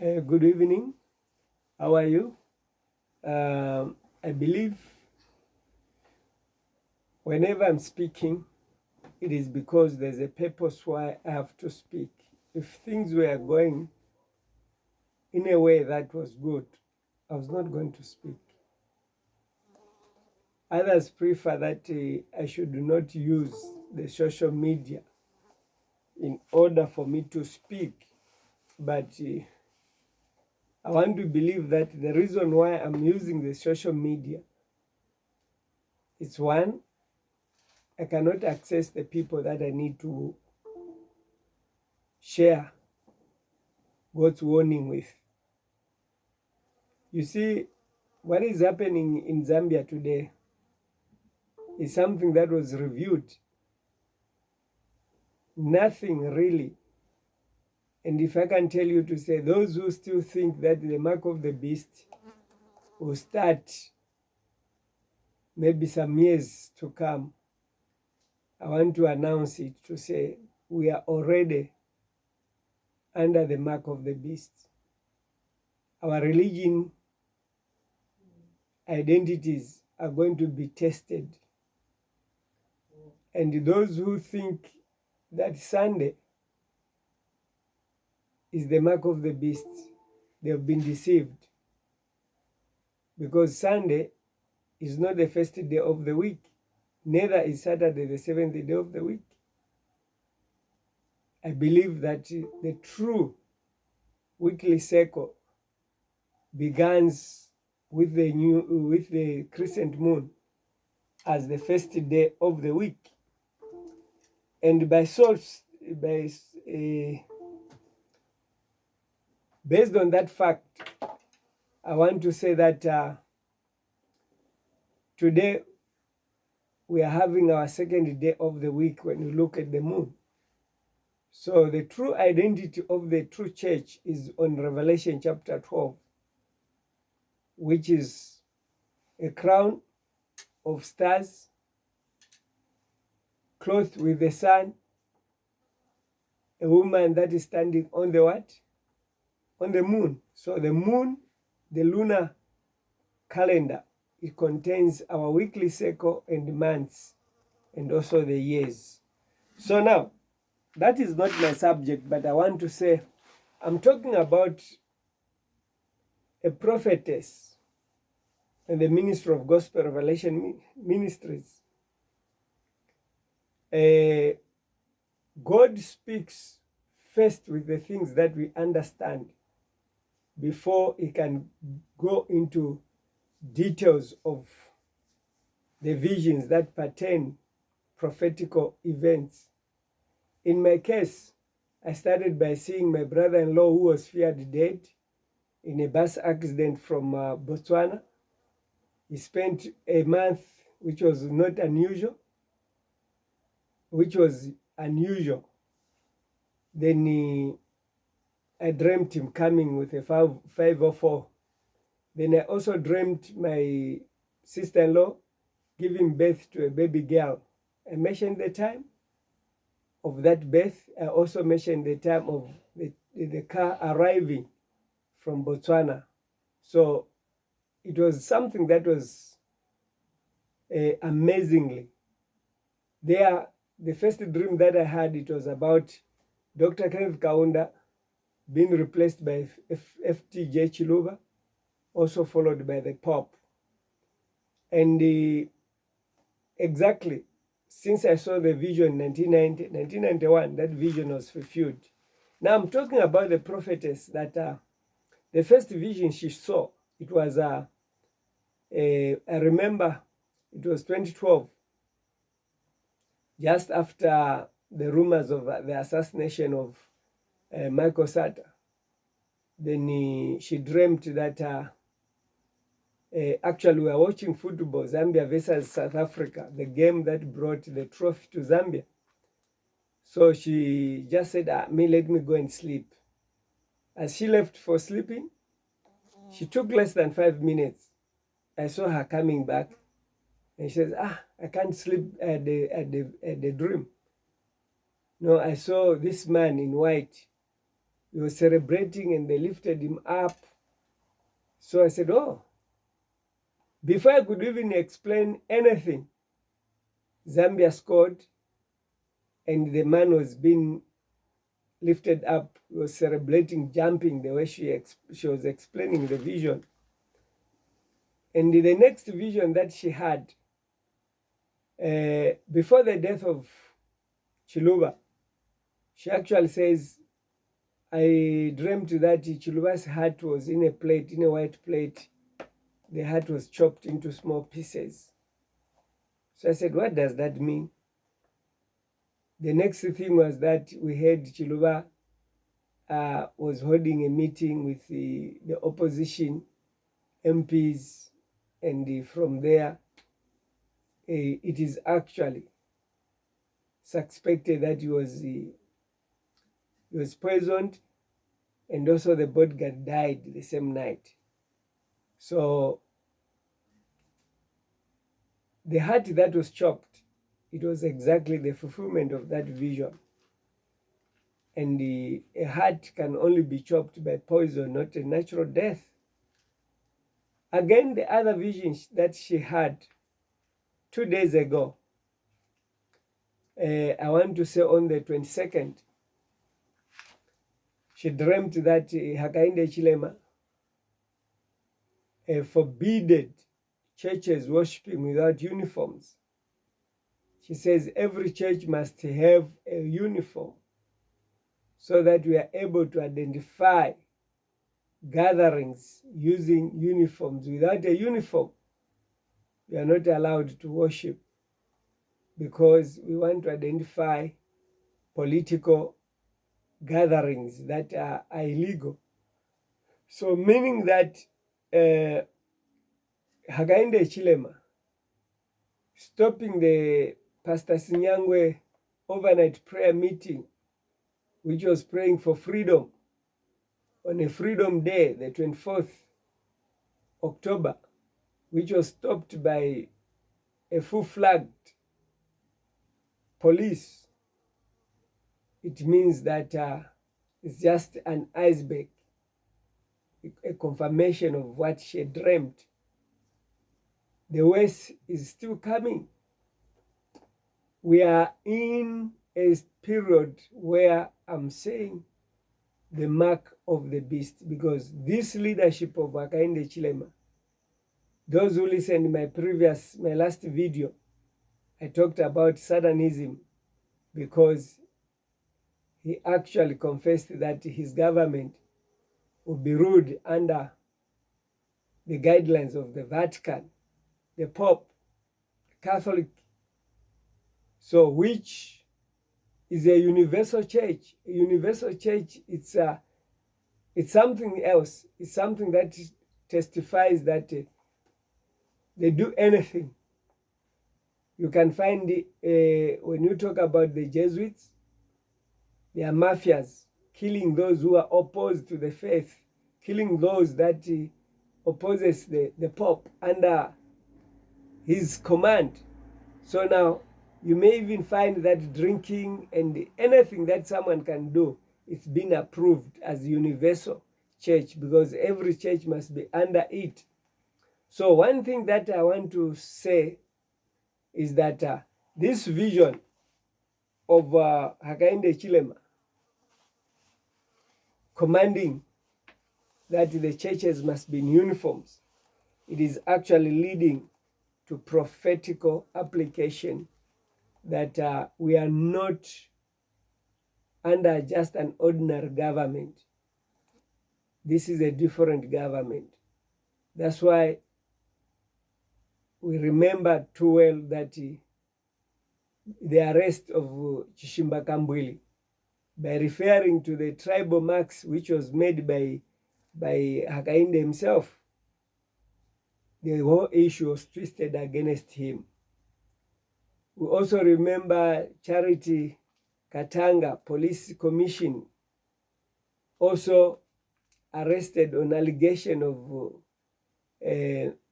Good evening. How are you? I believe whenever I'm speaking, it is because there's a purpose why I have to speak. If things were going in a way that was good, I was not going to speak. Others prefer that I should not use the social media in order for me to speak. But I want to believe that the reason why I'm using the social media is one, I cannot access the people that I need to share God's warning with. You see, what is happening in Zambia today is something that was reviewed. Nothing really. And if I can tell you to say, those who still think that the mark of the beast will start maybe some years to come, I want to announce it to say we are already under the mark of the beast. Our religion identities are going to be tested. And those who think that Sunday is the mark of the beast, they have been deceived. Because Sunday is not the first day of the week, neither is Saturday the seventh day of the week. I believe that the true weekly cycle begins with the crescent moon as the first day of the week. And based on that fact, I want to say that today we are having our second day of the week when you look at the moon. So the true identity of the true church is on Revelation chapter 12, which is a crown of stars clothed with the sun, a woman that is standing on the what? On the moon. So the moon, the lunar calendar, it contains our weekly cycle and months and also the years. So now, that is not my subject, but I want to say, I'm talking about a prophetess and the ministry of Gospel Revelation Ministries. God speaks first with the things that we understand before he can go into details of the visions that pertain prophetical events. In my case, I started by seeing my brother-in-law who was feared dead in a bus accident from Botswana. He spent a month, which was unusual. Then I dreamt him coming with a 504. Then I also dreamt my sister-in-law giving birth to a baby girl. I mentioned the time of that birth. I also mentioned the time of the car arriving from Botswana. So it was something that was amazingly. There, the first dream that I had, it was about Dr. Kenneth Kaunda being replaced by FTJ Chiluba, also followed by the Pope. And exactly, since I saw the vision in 1991, that vision was fulfilled. Now I'm talking about the prophetess that the first vision she saw, it was, I remember it was 2012, just after the rumors of the assassination of Michael Sata. Then she dreamt that actually we were watching football, Zambia versus South Africa, the game that brought the trophy to Zambia. So she just said, let me go and sleep. As she left for sleeping, she took less than 5 minutes. I saw her coming back, and she says, I can't sleep at the dream. No, I saw this man in white He was celebrating and they lifted him up. So I said, oh, before I could even explain anything, Zambia scored and the man was being lifted up, was celebrating, jumping the way she was explaining the vision. And the next vision that she had, before the death of Chiluba, she actually says, I dreamt that Chiluba's heart was in a plate, in a white plate. The heart was chopped into small pieces. So I said, what does that mean? The next thing was that we heard Chiluba was holding a meeting with the opposition MPs, and from there, it is actually suspected that he was poisoned, and also the bodyguard died the same night. So the heart that was chopped, it was exactly the fulfillment of that vision. And a heart can only be chopped by poison, not a natural death. Again, the other visions that she had 2 days ago, I want to say on the 22nd, she dreamt that Hakainde Hichilema forbidden churches worshiping without uniforms. She says every church must have a uniform so that we are able to identify gatherings using uniforms. Without a uniform, we are not allowed to worship because we want to identify political gatherings that are illegal. So meaning that Hakainde Hichilema stopping the Pastor Sinyangwe overnight prayer meeting, which was praying for freedom on a Freedom Day, the 24th October, which was stopped by a full-flagged police. It means that it's just an iceberg, a confirmation of what she dreamt. The West is still coming. We are in a period where I'm saying the mark of the beast, because this leadership of Hakainde Hichilema, those who listened to my last video, I talked about Satanism, because he actually confessed that his government would be ruled under the guidelines of the Vatican, the Pope, the Catholic, so which is a universal church. A universal church, it's something else. It's something that testifies that they do anything. You can find when you talk about the Jesuits, they are mafias, killing those who are opposed to the faith, killing those that opposes the Pope under his command. So now you may even find that drinking and anything that someone can do, it's been approved as universal church, because every church must be under it. So one thing that I want to say is that this vision of Hakainde Hichilema commanding that the churches must be in uniforms, it is actually leading to prophetical application, that we are not under just an ordinary government. This is a different government. That's why we remember too well that the arrest of Chishimba Kambwili, by referring to the tribal marks which was made by Hakainde himself, the whole issue was twisted against him. We also remember Charity Katanga Police Commission, also arrested on allegation of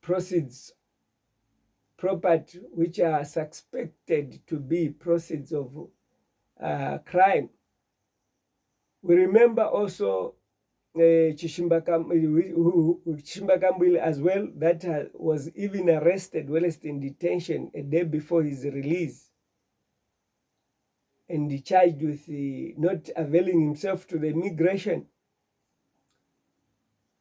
proceeds, property which are suspected to be proceeds of crime. We remember also Chimbakambwili as well, that was even arrested whilst in detention a day before his release, and charged with not availing himself to the immigration.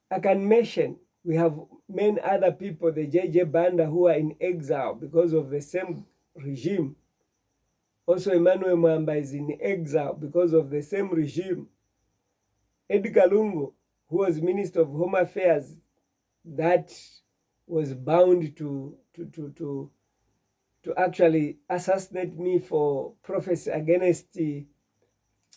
I can mention we have many other people, the JJ Banda, who are in exile because of the same regime. Also, Emmanuel Mwamba is in exile because of the same regime. Edgar Lungu, who was Minister of Home Affairs, that was bound to actually assassinate me for prophecy against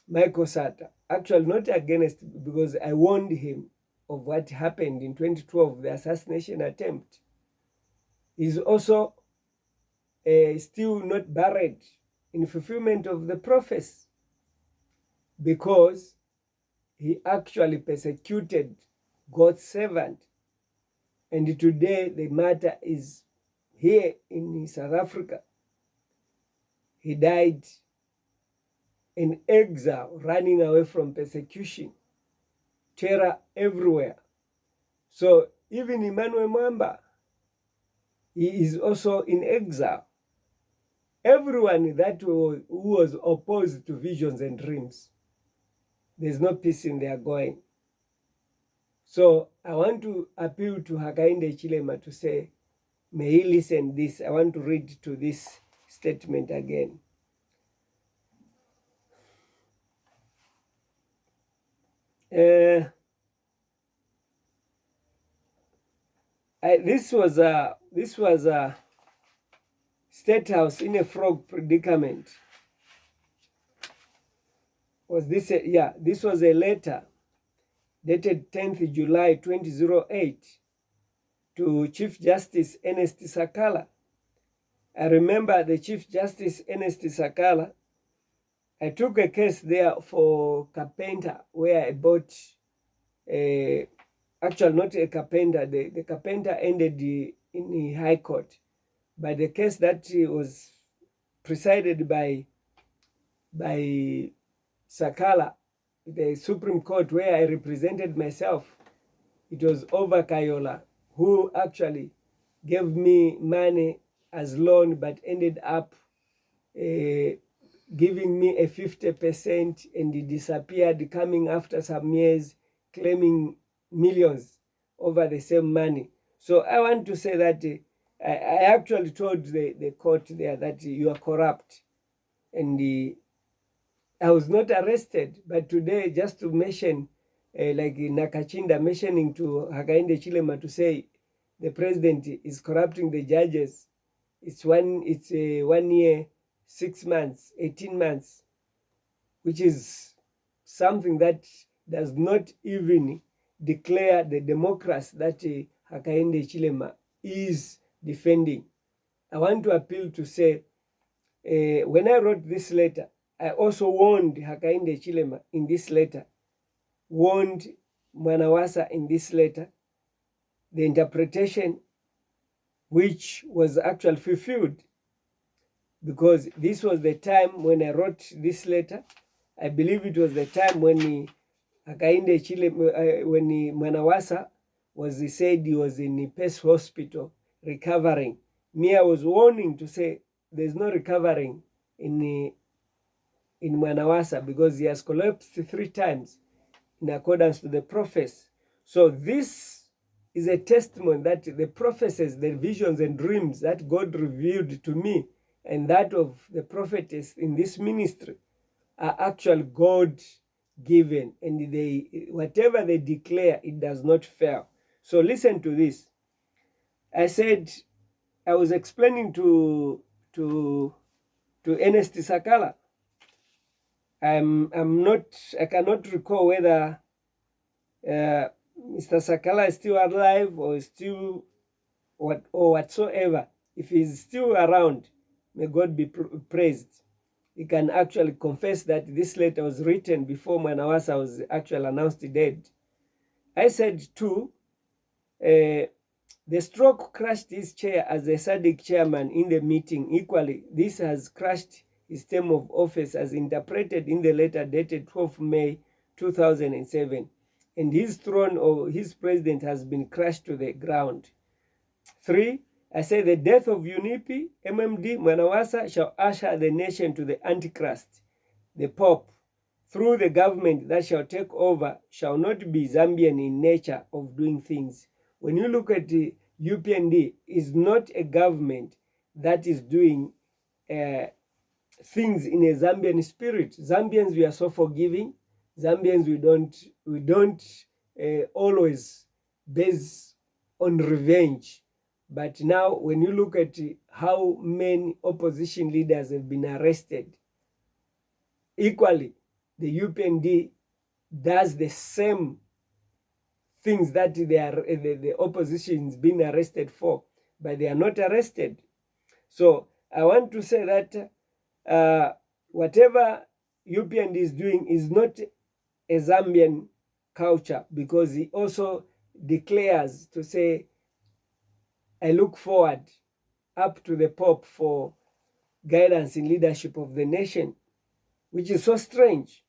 Michael Sata. Actually, not against, because I warned him of what happened in 2012, the assassination attempt. He's also still not buried in fulfillment of the prophecy, because he actually persecuted God's servant. And today the matter is here in South Africa. He died in exile, running away from persecution, terror everywhere. So even Emmanuel Mwamba, he is also in exile. Everyone who was opposed to visions and dreams, there's no peace in their going. So I want to appeal to Hakainde Hichilema to say, may he listen this. I want to read to this statement again. This was a State House in a frog predicament. Was this this was a letter dated 10th July 2008 to Chief Justice Ernest Sakala. I remember the Chief Justice Ernest Sakala. I took a case there for carpenter, where I bought actually not a carpenter. The carpenter ended in the High Court, but the case that was presided by Sakala, the Supreme Court, where I represented myself, it was over Kayola, who actually gave me money as loan, but ended up giving me a 50%, and he disappeared, coming after some years, claiming millions over the same money. So I want to say that I actually told the court there that you are corrupt, and I was not arrested. But today, just to mention, like Nakachinda mentioning to Hakainde Hichilema to say the president is corrupting the judges, it's 1 year, 6 months, 18 months, which is something that does not even declare the democracy that Hakainde Hichilema is defending. I want to appeal to say, when I wrote this letter, I also warned Hakainde Hichilema in this letter, warned Mwanawasa in this letter, the interpretation which was actually fulfilled, because this was the time when I wrote this letter. I believe it was the time when Hakainde Hichilema, when Mwanawasa was said he was in the Pace Hospital recovering. Me, I was warning to say there's no recovering in Mwanawasa, because he has collapsed 3 times in accordance to the prophecy. So this is a testimony that the prophecies, the visions and dreams that God revealed to me, and that of the prophetess in this ministry, are actually God given, and they, whatever they declare, it does not fail. So listen to this. I said, I was explaining to Ernest Sakala. I cannot recall whether Mr. Sakala is still alive or still whatsoever. If he's still around, may God be praised. He can actually confess that this letter was written before Mwanawasa was actually announced dead. I said too, the stroke crushed his chair as a SADC chairman in the meeting. Equally, this has crushed his term of office as interpreted in the letter dated 12 May 2007, and his throne or his president has been crushed to the ground. 3, I say the death of UNIP, MMD, Mwanawasa shall usher the nation to the Antichrist. The Pope, through the government that shall take over, shall not be Zambian in nature of doing things. When you look at the UPND, is not a government that is doing things in a Zambian spirit. Zambians, we are so forgiving. Zambians, we don't always base on revenge. But now, when you look at how many opposition leaders have been arrested, equally, the UPND does the same things that the opposition is being arrested for, but they are not arrested. So I want to say that whatever UPND is doing is not a Zambian culture, because he also declares to say, I look forward up to the Pope for guidance in leadership of the nation, which is so strange.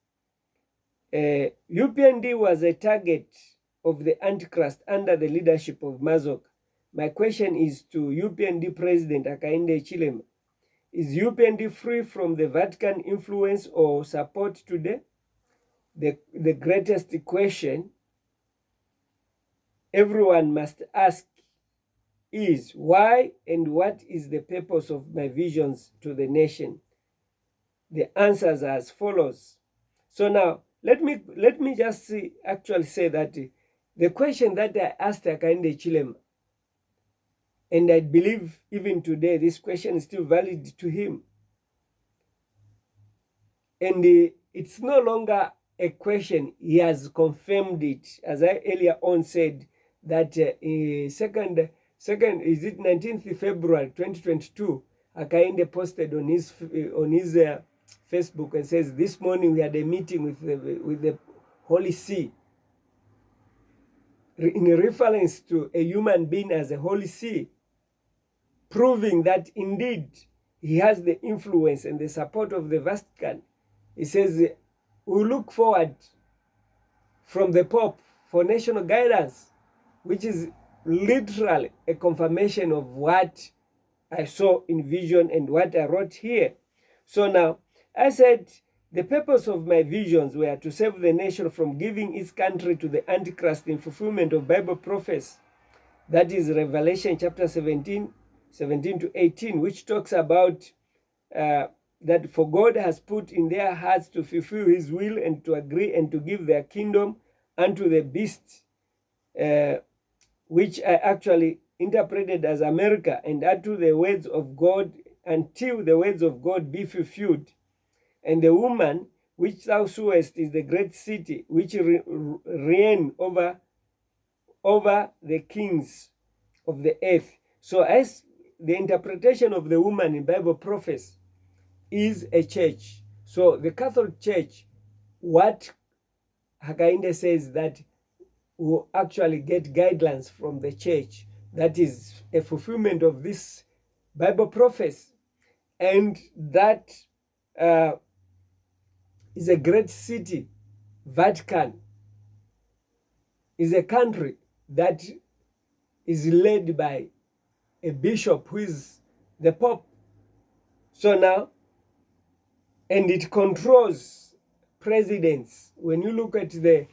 UPND was a target of the Antichrist under the leadership of Mazok. My question is to UPND President Hakainde Hichilema. Is UPND free from the Vatican influence or support today? The greatest question everyone must ask is, why and what is the purpose of my visions to the nation? The answers are as follows. So now, let me just actually say that the question that I asked Hakainde Hichilema, and I believe even today this question is still valid to him, and it's no longer a question. He has confirmed it, as I earlier on said, that second is it 19th February 2022, Hakainde posted on his Facebook and says, this morning we had a meeting with the Holy See, in reference to a human being as a Holy See, proving that indeed he has the influence and the support of the Vatican. He says, we look forward from the Pope for national guidance, which is literally a confirmation of what I saw in vision and what I wrote here. So now, I said, the purpose of my visions were to save the nation from giving its country to the Antichrist in fulfillment of Bible prophecy. That is Revelation chapter 17 to 18, which talks about that for God has put in their hearts to fulfill his will and to agree and to give their kingdom unto the beast, which I actually interpreted as America, and unto the words of God, until the words of God be fulfilled. And the woman which thou sawest is the great city, which reign over the kings of the earth. So as the interpretation of the woman in Bible prophecy is a church. So the Catholic Church, what Hakainde says that will actually get guidelines from the church. That is a fulfillment of this Bible prophecy. And that is a great city. Vatican is a country that is led by a bishop who is the Pope. So now, and it controls presidents. When you look at the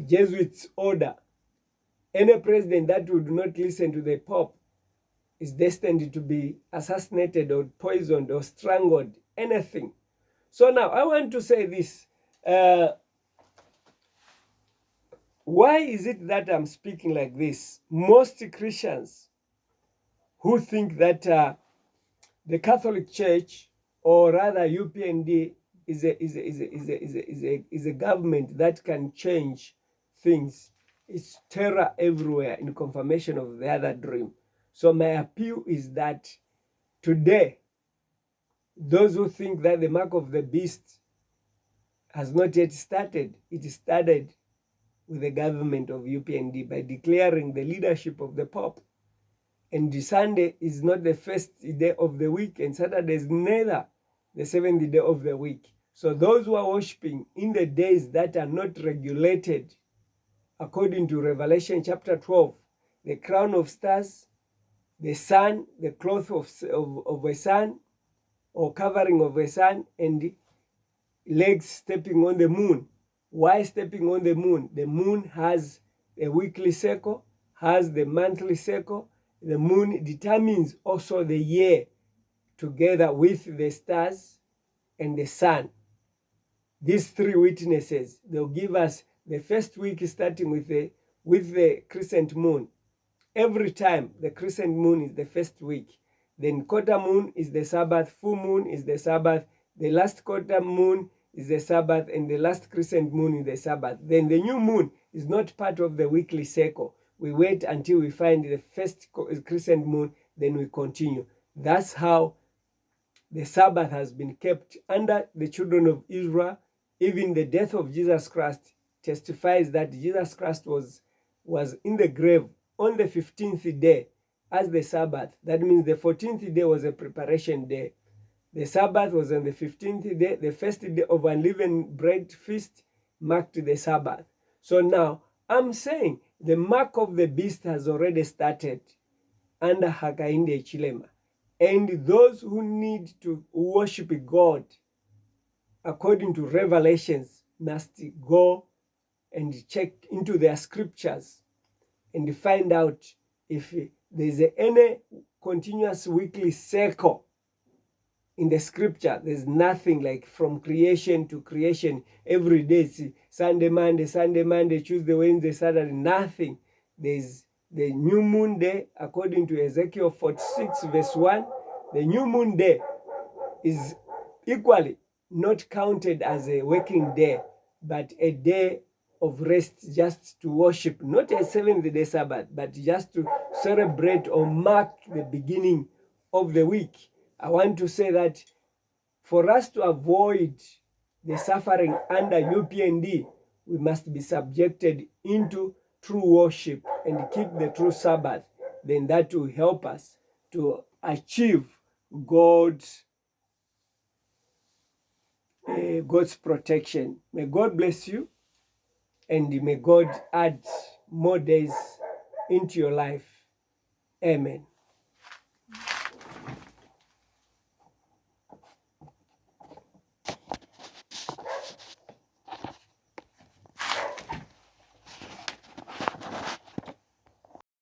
Jesuits order, any president that would not listen to the Pope is destined to be assassinated or poisoned or strangled, anything. So now I want to say this. Why is it that I'm speaking like this? Most Christians who think that the Catholic Church, or rather UPND, is a government that can change things. It's terror everywhere in confirmation of the other dream. So my appeal is that today, those who think that the mark of the beast has not yet started, it started with the government of UPND by declaring the leadership of the Pope. And Sunday is not the first day of the week, and Saturday is neither the seventh day of the week. So those who are worshiping in the days that are not regulated, according to Revelation chapter 12, the crown of stars, the sun, the cloth of a sun, or covering of a sun, and legs stepping on the moon. Why stepping on the moon? The moon has a weekly cycle, has the monthly cycle. The moon determines also the year together with the stars and the sun. These three witnesses, they'll give us the first week starting with the crescent moon. Every time the crescent moon is the first week. Then quarter moon is the Sabbath, full moon is the Sabbath, the last quarter moon is the Sabbath, and the last crescent moon is the Sabbath. Then the new moon is not part of the weekly cycle. We wait until we find the first crescent moon, then we continue. That's how the Sabbath has been kept under the children of Israel. Even the death of Jesus Christ testifies that Jesus Christ was in the grave on the 15th day as the Sabbath. That means the 14th day was a preparation day. The Sabbath was on the 15th day. The first day of unleavened bread feast marked the Sabbath. So now I'm saying the mark of the beast has already started under Hakainde Hichilema. And those who need to worship God according to Revelations must go and check into their scriptures and find out if there's any continuous weekly cycle in the scripture. There's nothing like from creation to creation. Every day, Sunday, Monday, Tuesday, Wednesday, Saturday, nothing. There's the new moon day, according to Ezekiel 46 verse 1. The new moon day is equally not counted as a working day, but a day of rest, just to worship, not a seventh-day Sabbath, but just to celebrate or mark the beginning of the week. I want to say that for us to avoid the suffering under UPND, we must be subjected into true worship and keep the true Sabbath. Then that will help us to achieve God's protection. May God bless you, and may God add more days into your life. Amen.